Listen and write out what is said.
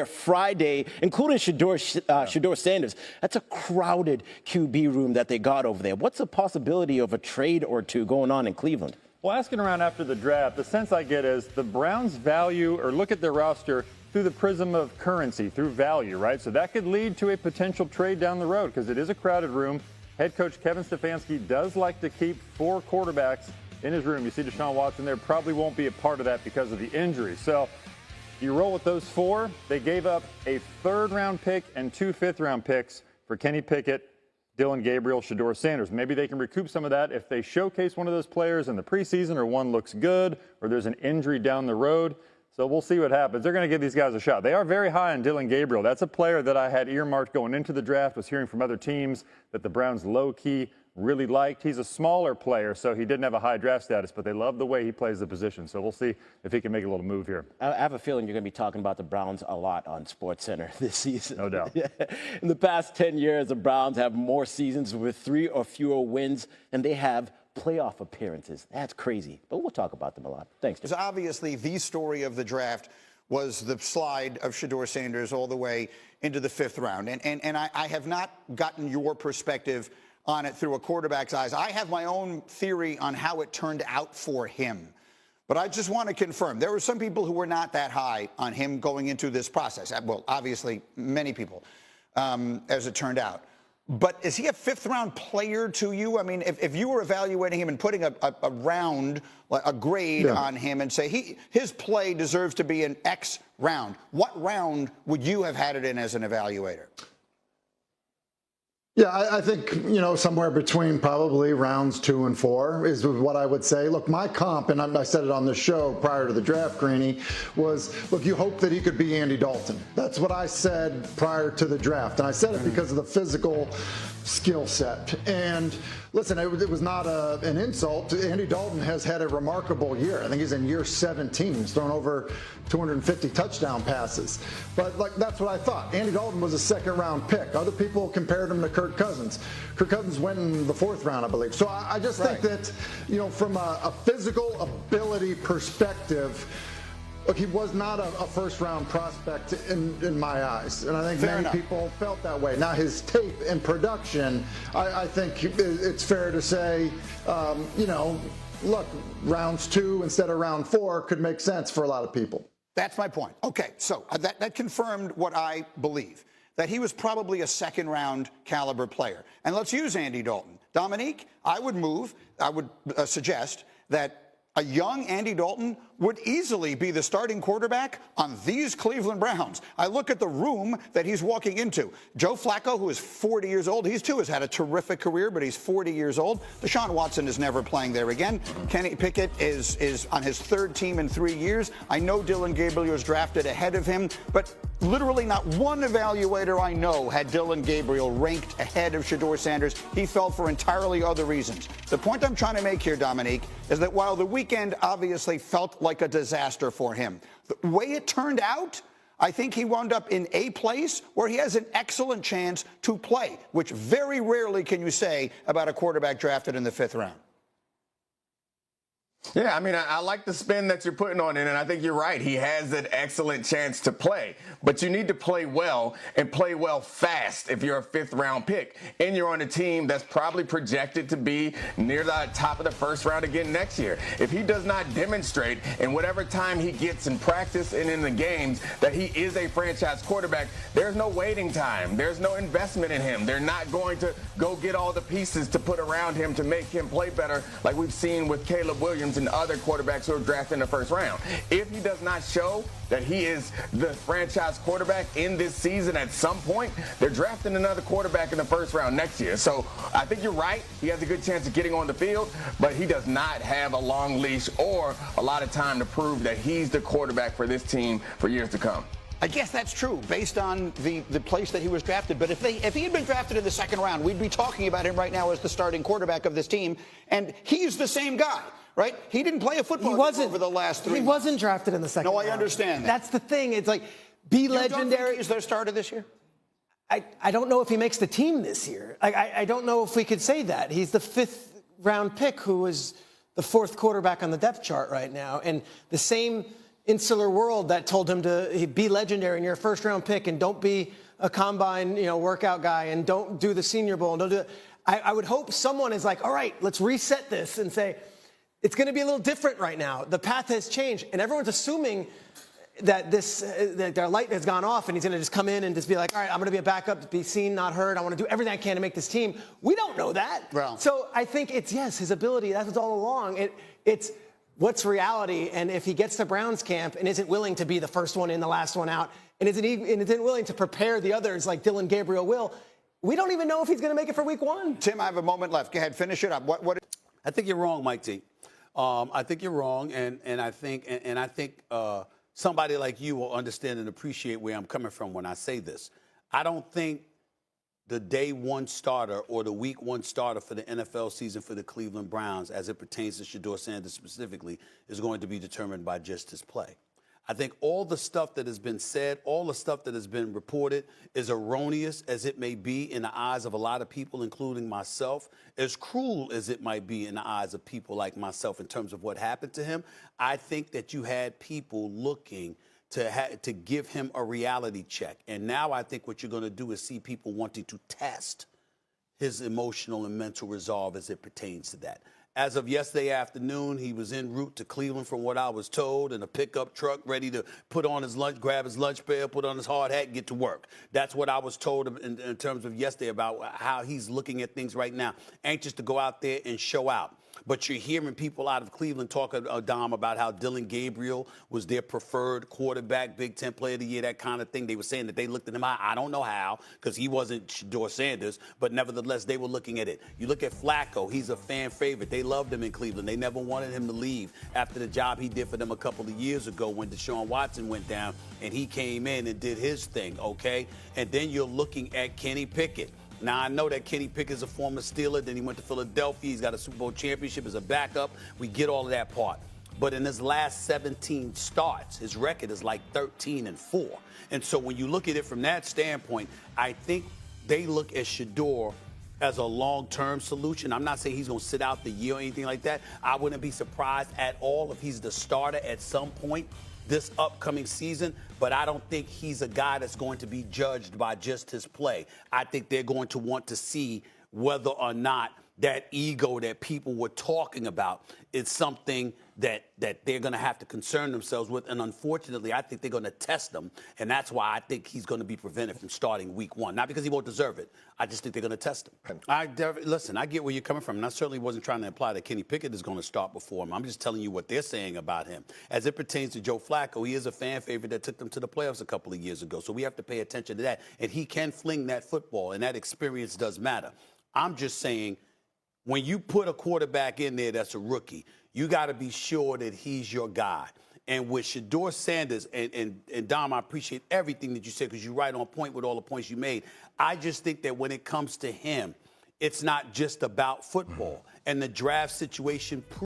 Friday, including Shedeur Sanders. That's a crowded QB room that they got over there. What's the possibility of a trade or two going on in Cleveland? Well, asking around after the draft, the sense I get is the Browns value or look at their roster through the prism of currency, through value, right? So that could lead to a potential trade down the road because it is a crowded room. Head coach Kevin Stefanski does like to keep 4 quarterbacks in his room. You see Deshaun Watson there, probably won't be a part of that because of the injury. So you roll with those 4. They gave up a 3rd-round pick and 2 5th-round picks for Kenny Pickett, Dillon Gabriel, Shedeur Sanders. Maybe they can recoup some of that if they showcase one of those players in the preseason or one looks good or there's an injury down the road. So we'll see what happens. They're going to give these guys a shot. They are very high on Dillon Gabriel. That's a player that I had earmarked going into the draft, was hearing from other teams that the Browns low-key really liked. He's a smaller player, so he didn't have a high draft status, but they love the way he plays the position. So we'll see if he can make a little move here. I have a feeling you're going to be talking about the Browns a lot on SportsCenter this season. No doubt. In the past 10 years, the Browns have more seasons with 3 or fewer wins than they have playoff appearances. That's crazy, but we'll talk about them a lot. Thanks, Jim. Because obviously the story of the draft was the slide of Shedeur Sanders all the way into the 5th round. And I have not gotten your perspective on it through a quarterback's eyes. I have my own theory on how it turned out for him. But I just want to confirm, there were some people who were not that high on him going into this process. Well, obviously, many people, as it turned out. But is he a 5th-round player to you? I mean, if you were evaluating him and putting a round, a grade on him and say his play deserves to be an X round, what round would you have had it in as an evaluator? Yeah, I think, somewhere between probably rounds 2 and 4 is what I would say. Look, my comp, and I said it on the show prior to the draft, Greeny, was, look, you hope that he could be Andy Dalton. That's what I said prior to the draft. And I said it because of the physical skill set. And listen, it was not an insult. Andy Dalton has had a remarkable year. I think he's in year 17. He's thrown over 250 touchdown passes. But that's what I thought. Andy Dalton was a 2nd-round pick. Other people compared him to Kirk Cousins. Kirk Cousins went in the 4th round, I believe. So I just think that, from a physical ability perspective, look, he was not a 1st-round prospect in my eyes, and I think many people felt that way. Now, his tape and production, I think it's fair to say, look, rounds 2 instead of round 4 could make sense for a lot of people. That's my point. Okay, so that confirmed what I believe, that he was probably a 2nd-round caliber player. And let's use Andy Dalton. Dominique, I would suggest that a young Andy Dalton would easily be the starting quarterback on these Cleveland Browns. I look at the room that he's walking into. Joe Flacco, who is 40 years old, he too has had a terrific career, but he's 40 years old. Deshaun Watson is never playing there again. Kenny Pickett is on his 3rd team in 3 years. I know Dillon Gabriel was drafted ahead of him, but literally not one evaluator I know had Dillon Gabriel ranked ahead of Shedeur Sanders. He fell for entirely other reasons. The point I'm trying to make here, Dominique, is that while the weekend obviously felt like a disaster for him, the way it turned out, I think he wound up in a place where he has an excellent chance to play, which very rarely can you say about a quarterback drafted in the 5th round. Yeah, I mean, I like the spin that you're putting on it, and I think you're right. He has an excellent chance to play. But you need to play well and play well fast if you're a 5th-round pick. And you're on a team that's probably projected to be near the top of the 1st round again next year. If he does not demonstrate in whatever time he gets in practice and in the games that he is a franchise quarterback, there's no waiting time. There's no investment in him. They're not going to go get all the pieces to put around him to make him play better like we've seen with Caleb Williams and other quarterbacks who are drafted in the 1st round. If he does not show that he is the franchise quarterback in this season at some point, they're drafting another quarterback in the 1st round next year. So I think you're right. He has a good chance of getting on the field, but he does not have a long leash or a lot of time to prove that he's the quarterback for this team for years to come. I guess that's true based on the place that he was drafted. But if he had been drafted in the 2nd round, we'd be talking about him right now as the starting quarterback of this team. And he's the same guy, right? He didn't play a football game over the last 3 months. He wasn't drafted in the 2nd round. No, I understand that. That's the thing. It's like, be legendary. Is their starter this year? I don't know if he makes the team this year. I don't know if we could say that. He's the 5th-round pick who is the 4th quarterback on the depth chart right now. And the same insular world that told him to be legendary and you're a first-round pick and don't be a combine, workout guy and don't do the Senior Bowl and don't do it. I would hope someone is like, all right, let's reset this and say, it's going to be a little different right now. The path has changed, and everyone's assuming that that their light has gone off, and he's going to just come in and just be like, all right, I'm going to be a backup, be seen, not heard. I want to do everything I can to make this team. We don't know that. Well, so I think it's, yes, his ability. That was all along. It's what's reality, and if he gets to Browns camp and isn't willing to be the first one in, the last one out, and isn't willing to prepare the others like Dylan Gabriel will, we don't even know if he's going to make it for week 1. Tim, I have a moment left. Go ahead, finish it up. What? I think you're wrong, Mike T. I think you're wrong, and I think somebody like you will understand and appreciate where I'm coming from when I say this. I don't think the day 1 starter or the week 1 starter for the NFL season for the Cleveland Browns, as it pertains to Shedeur Sanders specifically, is going to be determined by just his play. I think all the stuff that has been said, all the stuff that has been reported is erroneous as it may be in the eyes of a lot of people, including myself, as cruel as it might be in the eyes of people like myself in terms of what happened to him. I think that you had people looking to give him a reality check. And now I think what you're going to do is see people wanting to test his emotional and mental resolve as it pertains to that. As of yesterday afternoon, he was en route to Cleveland, from what I was told, in a pickup truck, ready to put on his lunch, grab his lunch pail, put on his hard hat, and get to work. That's what I was told in terms of yesterday about how he's looking at things right now, anxious to go out there and show out. But you're hearing people out of Cleveland talk, Dom, about how Dylan Gabriel was their preferred quarterback, Big Ten Player of the Year, that kind of thing. They were saying that they looked at him. I don't know how, because he wasn't Shedeur Sanders, but nevertheless, they were looking at it. You look at Flacco. He's a fan favorite. They loved him in Cleveland. They never wanted him to leave after the job he did for them a couple of years ago when Deshaun Watson went down, and he came in and did his thing, okay? And then you're looking at Kenny Pickett. Now, I know that Kenny Pickett is a former Steeler. Then he went to Philadelphia. He's got a Super Bowl championship as a backup. We get all of that part. But in his last 17 starts, his record is like 13-4. And so when you look at it from that standpoint, I think they look at Shedeur as a long-term solution. I'm not saying he's going to sit out the year or anything like that. I wouldn't be surprised at all if he's the starter at some point this upcoming season, but I don't think he's a guy that's going to be judged by just his play. I think they're going to want to see whether or not that ego that people were talking about is something that they're going to have to concern themselves with. And unfortunately, I think they're going to test him. And that's why I think he's going to be prevented from starting week 1. Not because he won't deserve it. I just think they're going to test him. Listen, I get where you're coming from. And I certainly wasn't trying to imply that Kenny Pickett is going to start before him. I'm just telling you what they're saying about him. As it pertains to Joe Flacco, he is a fan favorite that took them to the playoffs a couple of years ago. So we have to pay attention to that. And he can fling that football, and that experience does matter. I'm just saying, when you put a quarterback in there that's a rookie, you got to be sure that he's your guy. And with Shedeur Sanders, and Dom, I appreciate everything that you said because you're right on point with all the points you made. I just think that when it comes to him, it's not just about football. And the draft situation